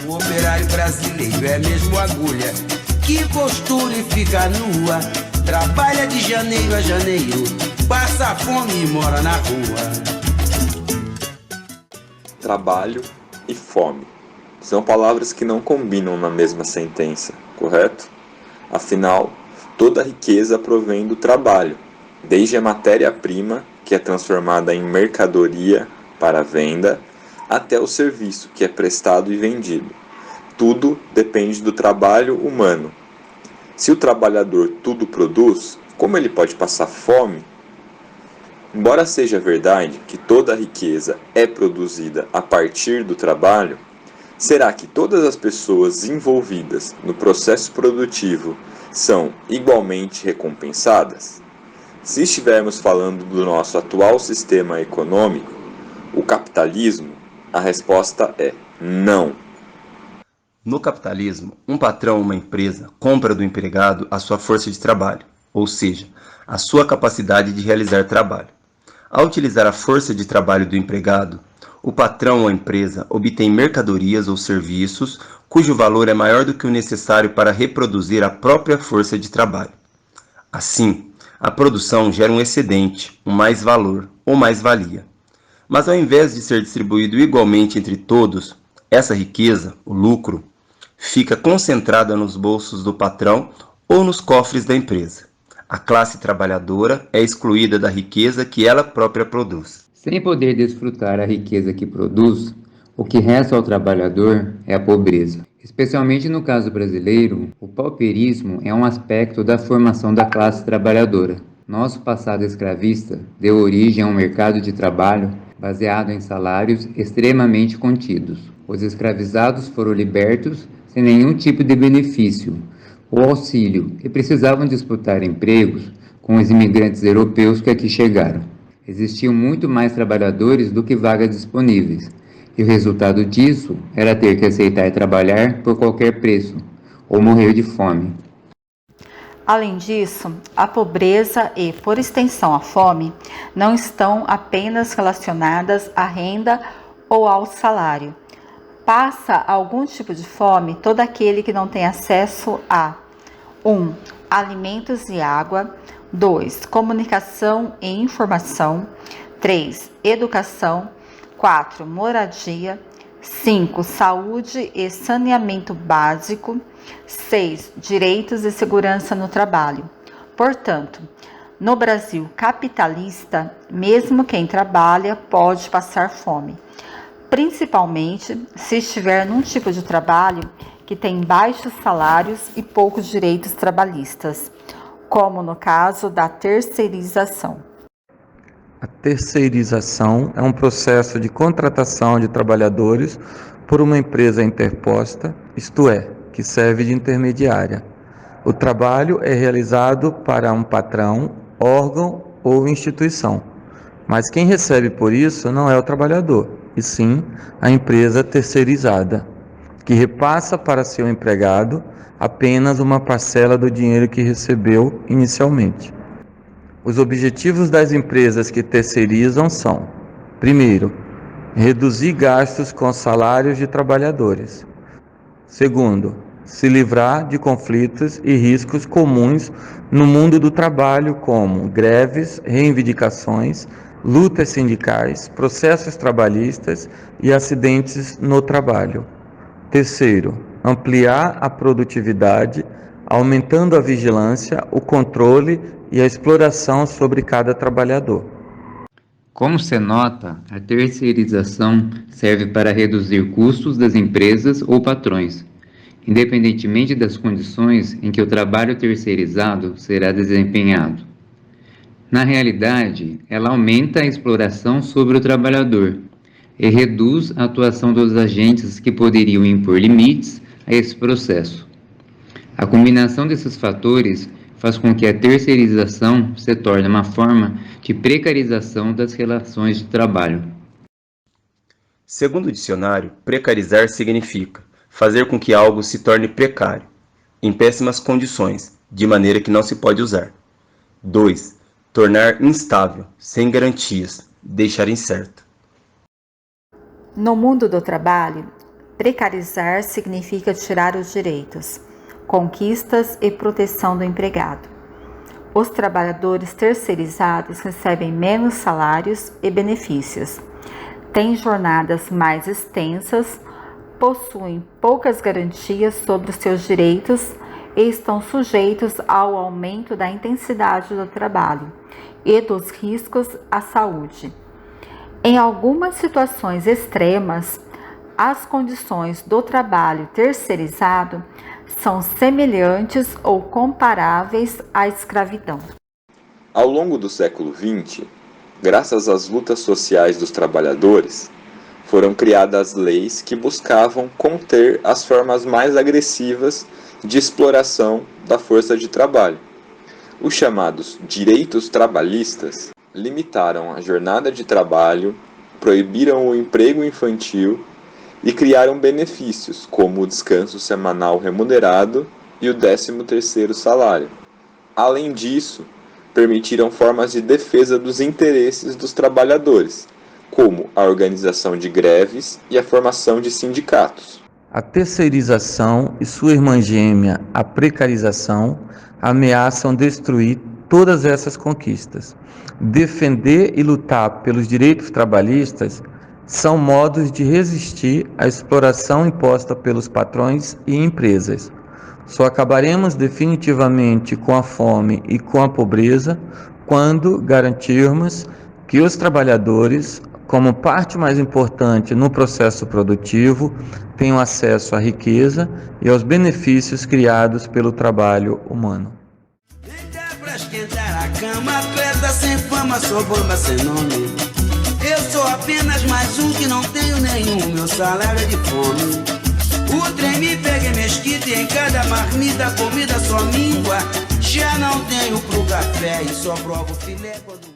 O operário brasileiro é mesmo agulha que costura e fica nua. Trabalha de janeiro a janeiro, passa fome e mora na rua. Trabalho e fome são palavras que não combinam na mesma sentença, correto? Afinal, toda riqueza provém do trabalho, desde a matéria-prima, que é transformada em mercadoria para venda, até o serviço, que é prestado e vendido. Tudo depende do trabalho humano. Se o trabalhador tudo produz, como ele pode passar fome? Embora seja verdade que toda a riqueza é produzida a partir do trabalho, será que todas as pessoas envolvidas no processo produtivo são igualmente recompensadas? Se estivermos falando do nosso atual sistema econômico, o capitalismo, a resposta é não. No capitalismo, um patrão ou uma empresa compra do empregado a sua força de trabalho, ou seja, a sua capacidade de realizar trabalho. Ao utilizar a força de trabalho do empregado, o patrão ou a empresa obtém mercadorias ou serviços cujo valor é maior do que o necessário para reproduzir a própria força de trabalho. Assim, a produção gera um excedente, um mais-valor ou mais-valia. Mas ao invés de ser distribuído igualmente entre todos, essa riqueza, o lucro, fica concentrada nos bolsos do patrão ou nos cofres da empresa. A classe trabalhadora é excluída da riqueza que ela própria produz. Sem poder desfrutar a riqueza que produz, o que resta ao trabalhador é a pobreza. Especialmente no caso brasileiro, o pauperismo é um aspecto da formação da classe trabalhadora. Nosso passado escravista deu origem a um mercado de trabalho baseado em salários extremamente contidos. Os escravizados foram libertos sem nenhum tipo de benefício ou auxílio e precisavam disputar empregos com os imigrantes europeus que aqui chegaram. Existiam muito mais trabalhadores do que vagas disponíveis, e o resultado disso era ter que aceitar trabalhar por qualquer preço ou morrer de fome. Além disso, a pobreza e, por extensão, a fome não estão apenas relacionadas à renda ou ao salário. Passa algum tipo de fome todo aquele que não tem acesso a 1. Alimentos e água. 2. Comunicação e informação. 3. Educação. 4. Moradia. 5. Saúde e saneamento básico. 6. Direitos e segurança no trabalho. Portanto, no Brasil capitalista, mesmo quem trabalha pode passar fome, principalmente se estiver num tipo de trabalho que tem baixos salários e poucos direitos trabalhistas, como no caso da terceirização. A terceirização é um processo de contratação de trabalhadores por uma empresa interposta, isto é, que serve de intermediária. O trabalho é realizado para um patrão, órgão ou instituição, mas quem recebe por isso não é o trabalhador, e sim a empresa terceirizada, que repassa para seu empregado apenas uma parcela do dinheiro que recebeu inicialmente. Os objetivos das empresas que terceirizam são: primeiro, reduzir gastos com salários de trabalhadores. Segundo, se livrar de conflitos e riscos comuns no mundo do trabalho, como greves, reivindicações, lutas sindicais, processos trabalhistas e acidentes no trabalho. Terceiro, ampliar a produtividade, aumentando a vigilância, o controle e a exploração sobre cada trabalhador. Como se nota, a terceirização serve para reduzir custos das empresas ou patrões, independentemente das condições em que o trabalho terceirizado será desempenhado. Na realidade, ela aumenta a exploração sobre o trabalhador e reduz a atuação dos agentes que poderiam impor limites a esse processo. A combinação desses fatores faz com que a terceirização se torne uma forma de precarização das relações de trabalho. Segundo o dicionário, precarizar significa fazer com que algo se torne precário, em péssimas condições, de maneira que não se pode usar. 2. Tornar instável, sem garantias, deixar incerto. No mundo do trabalho, Precarizar significa tirar os direitos, conquistas e proteção do empregado. Os trabalhadores terceirizados recebem menos salários e benefícios, têm jornadas mais extensas, possuem poucas garantias sobre os seus direitos e estão sujeitos ao aumento da intensidade do trabalho e dos riscos à saúde. Em algumas situações extremas, as condições do trabalho terceirizado são semelhantes ou comparáveis à escravidão. Ao longo do século XX, graças às lutas sociais dos trabalhadores, foram criadas leis que buscavam conter as formas mais agressivas de exploração da força de trabalho. Os chamados direitos trabalhistas limitaram a jornada de trabalho, proibiram o emprego infantil e criaram benefícios como o descanso semanal remunerado e o 13º salário. Além disso, permitiram formas de defesa dos interesses dos trabalhadores, como a organização de greves e a formação de sindicatos. A terceirização e sua irmã gêmea, a precarização, ameaçam destruir todas essas conquistas. Defender e lutar pelos direitos trabalhistas são modos de resistir à exploração imposta pelos patrões e empresas. Só acabaremos definitivamente com a fome e com a pobreza quando garantirmos que os trabalhadores, como parte mais importante no processo produtivo, tenham acesso à riqueza e aos benefícios criados pelo trabalho humano. Dá pra esquentar a cama, atleta sem fama, sou bomba sem nome. Eu sou apenas mais um que não tenho nenhum, meu salário é de fome. O trem me pega em mesquita e em cada marmita a comida só míngua. Já não tenho pro café e só provo filé quando...